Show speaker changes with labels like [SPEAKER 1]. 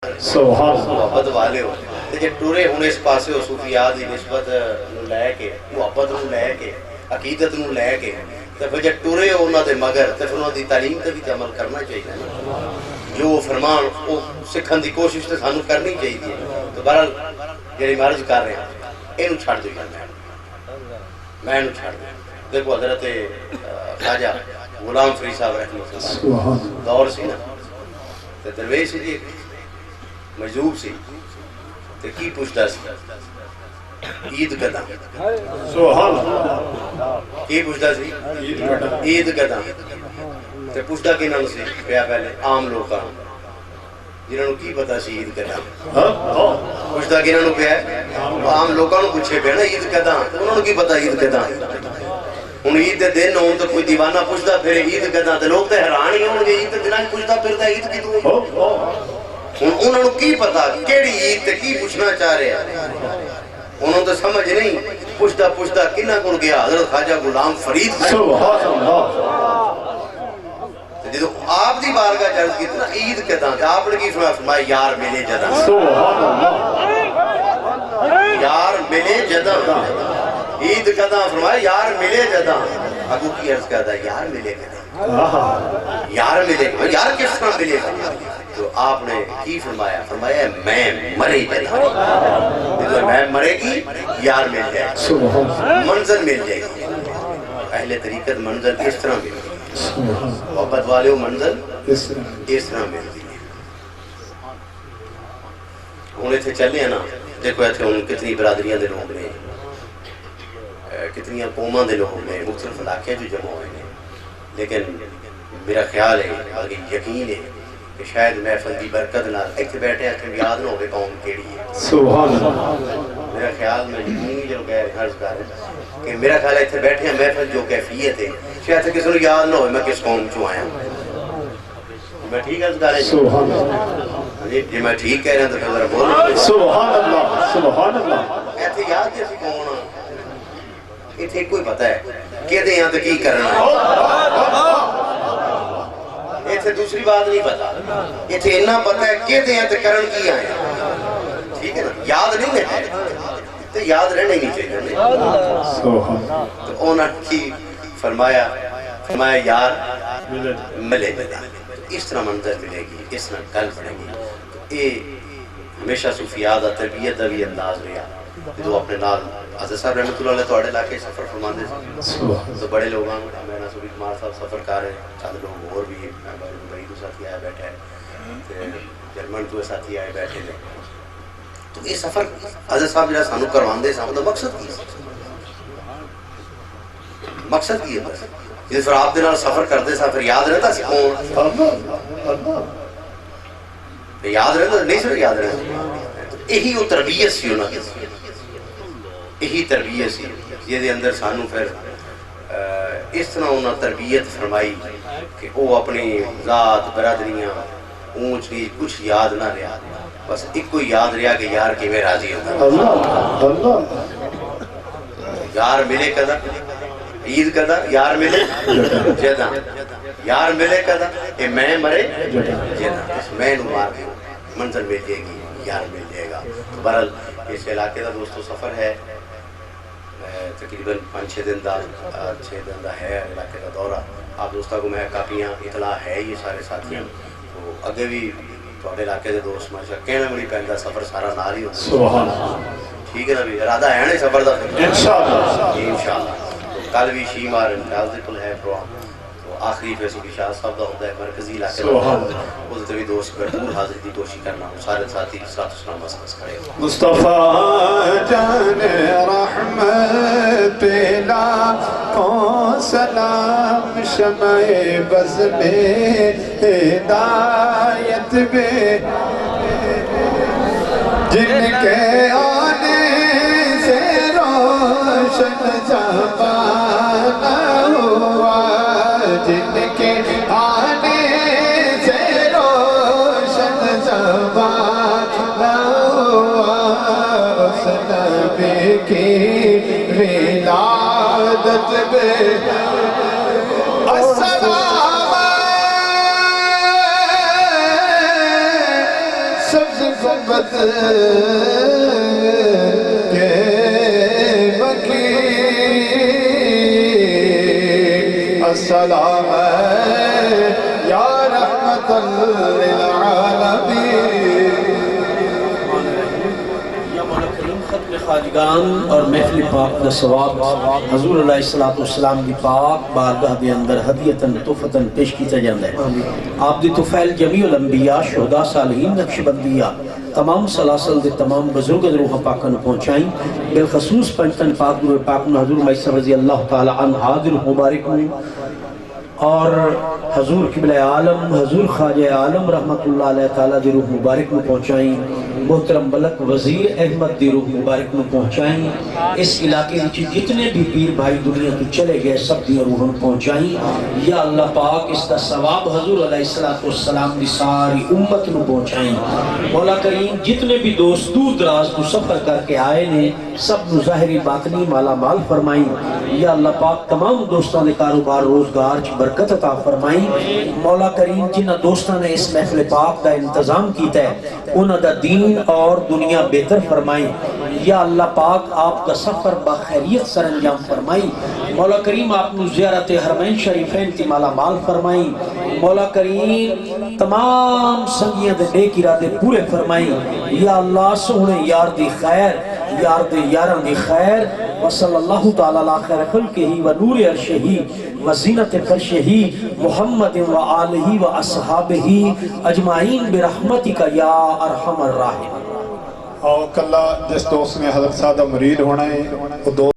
[SPEAKER 1] محبت والے ہو جی ٹرے ہوں اس پاسے ہو صوفیات کی نسبت لے کے محبت لے کے عقیدت لے کے تو پھر جب ٹرے ہو انہوں دے مگر تو پھر انہوں دی تعلیم تے بھی عمل کرنا چاہیے جو وہ فرمان وہ سکھن دی کوشش تو سانو کرنی چاہیے. تو بہرحال جی مرض کر رہے ہیں یہ چھڑ دو میں چھڑ دوں. دیکھو حضرت خواجہ غلام فرید صاحب رحمۃ اللہ دور سی نا تو درویش جی مجذوب سی تو کی پوچھتا سی عید کداں کی پوچھتا سی عید کداں تو پوچھتا کہ نام سی پیا پہلے عام لوگاں جنہوں نے کی پتا سی عید کداں پوچھتا کہ انہوں پیا عام لوگوں پوچھے پیا نا عید کداں انہوں نے کی پتا عید کداں. ہوں عید دے دن ہوں تو کوئی دیوانہ پوچھتا پھر عید کداں تو لوگ تو حیران ہی ہوں گے عید دن پوچھتا پھرتا عید کدوں ہوں انہوں نے کی پتا کیڑی عید تے کی پوچھنا چاہ رہے ہیں انہوں تو سمجھ نہیں پوچھتا پوچھتا کنہ کن گیا حضرت خواجہ غلام فرید جدو آپ دی بارگاہ چرچ کی نا عید کداں آپ نے کی فرمایا یار ملے جداں یار ملے جداں عید کداں فرمایا یار ملے جداں. اگو کی عرض کہتا ہے یار ملے گا یار ملے گا یار کس طرح ملے گا تو آپ نے کی فرمایا فرمایا میں مرے جداں میں مرے گی یار مل جائے گی منظر مل جائے گی. اہل طریقت منظر کس طرح مل گی محبت والے منظر اس طرح مل گی. ہوں اتنے چلے ہیں نا دیکھو اتنے ہوں کتنی برادریاں دے لوگ نے کتنی قوماں دے لوگ نے مختلف علاقے جو جمع ہوئے ہیں لیکن میرا خیال ہے بلکہ یقین ہے کہ شاید محفل دی برکت نال ایتھے بیٹھے ہیں یاد نہ ہوئے قوم کیڑی ہے. سبحان اللہ. میرا خیال میں یقینی جو کہہ عرض کر رہے ہیں کہ میرا خیال ہے ایتھے بیٹھے ہیں محفل جو کیفیت ہے شاید کسی نے یاد نہ ہوئے میں کس قوم چوں آیا ہوں. میں ٹھیک عرض کر رہے ہیں سبحان اللہ جی میں ٹھیک کہہ رہا ہوں تو پھر ذرا بولو سبحان اللہ سبحان اللہ. ایتھے یاد جیسی کون اتنے کوئی پتہ ہے کہ دے یہاں تو کی کرنا اتنے دوسری بات نہیں پتا اتنے اتنا پتہ ہے کہ دے یہاں تو کرن کی آئے ٹھیک ہے نا یاد نہیں ہے تو یاد رہنے نہیں چاہیے تو انہوں کی فرمایا یار ملے گا اس طرح منظر ملے گی اس طرح گل بڑھے گی. یہ ہمیشہ صوفیات اور تربیت کا بھی انداز رہا جو اپنے نال حضرت صاحب رحمۃ اللہ علیہ توڑے علاقے سفر فرماندے سے تو بڑے لوگ ہیں میں ناصر کمار صاحب سفر کر رہے ہیں چند لوگ اور بھی دبئی تو ساتھی آئے بیٹھے ہیں جرمن تو ساتھی آئے بیٹھے ہیں. تو یہ سفر حضرت صاحب جہاں سانو کرواندے سا تو مقصد کی ہے بس جس پر آپ دے نال سفر کرتے سا پھر یاد رہتا سی کون یاد رہتا نہیں سر یاد رہتا یہی وہ تربیت سی انہوں نے یہی تربیت سی یہ اندر سانو پھر اس طرح انہوں نے تربیت فرمائی کہ وہ اپنی ذات برادریاں اونچ نیچ کچھ یاد نہ رہا بس ایک کوئی یاد رہا کہ یار کی میں راضی ہوتا یار ملے کدا عید کدا یار ملے جداں یار ملے کدا کہ میں مرے جداں اس میں نو مار دوں منظر مل جائے گی یار مل جائے گا. برحال اس علاقے کا دوستو سفر ہے تقریباً 5-6 دن دا ہے علاقے کا دورہ. آپ دوستوں کو میں کافیاں اطلاع ہے یہ سارے ساتھیاں تو اگے بھی تھوڑے علاقے کے دوست ماشاء کہنا بھی نہیں پہنتا سفر سارا نال ہی ہوتا ٹھیک ہے نا بھی ارادہ ہے نا سفر دا انشاءاللہ. تو کل بھی شی مار امتیاز دے کل ہے پروگرام تو آخری فیصل کی شاہ صاحب دا ہوتا ہے مرکزی علاقے کا اس سے بھی دوست بھرپور حاضری کی کوشش کرنا ہوں سارے ساتھی ساتھ اسلام بس کھڑے ہو.
[SPEAKER 2] مصطفیٰ جان رحمت پیلا کو سلام شمع بز میں ہدایت میں جن کے آنے سے روشن زمانہ ہوا جن کے آنے سے روشن زمانہ ہوا اس نبی کی ولادت میں السلام سب گنبد کے وکیل السلام یا رحمت للعالمین
[SPEAKER 3] ختم خواجگان اور محفل پاک دا ثواب حضور علیہ السلام دی پاک بارگاہ دے اندر ہدیتاً تحفتاً پیش کیتا جاندہ ہے آپ دی طفیل جمیع الانبیاء شہداء صالحین نقشبندیہ تمام سلاسل دے تمام بزرگ روح پاکن پہنچائیں بالخصوص پنجتن پاک نور پاک حضور میسر رضی اللہ تعالی عنہ حاضر مبارک ہوں اور حضور قبلہ عالم حضور خواجہ عالم رحمت اللہ علیہ تعالیٰ دی روح مبارک میں پہنچائیں محترم ملک وزیر احمد دی روح مبارک میں پہنچائیں اس علاقے میں جتنے بھی پیر بھائی دنیا کے چلے گئے سب دی روح پہنچائیں یا اللہ پاک اس کا ثواب حضور علیہ السلام دی ساری امت میں پہنچائیں مولا کریم جتنے بھی دوست دور دراز تو سفر کر کے آئے نے سب ظاہری باطنی مالا مال فرمائیں یا اللہ پاک تمام دوستان نے کاروبار روزگار برکت عطا فرمائیں مولا کریم جنہ دوستان نے اس محفل پاک دا انتظام کیتا ہے انہ دا دین اور دنیا بہتر فرمائیں یا اللہ پاک آپ کا سفر بخیریت سر انجام فرمائیں مولا کریم آپ نے زیارت حرمین شریفین تی مالا مال فرمائیں مولا کریم تمام سنگیاں دے نیک ارادے پورے فرمائیں یا اللہ سونے یار دی خیر یار دے یاران دی خیر وصل اللہ تعالی علی خیر خلقہ و نور عرشہ و زینت فرشہ محمد و آلہ و اصحابہ اجمعین برحمتک یا ارحم الراحمین
[SPEAKER 2] اور کلہ جس دوست نے حضرت سادہ مرید ہونا ہے وہ دوست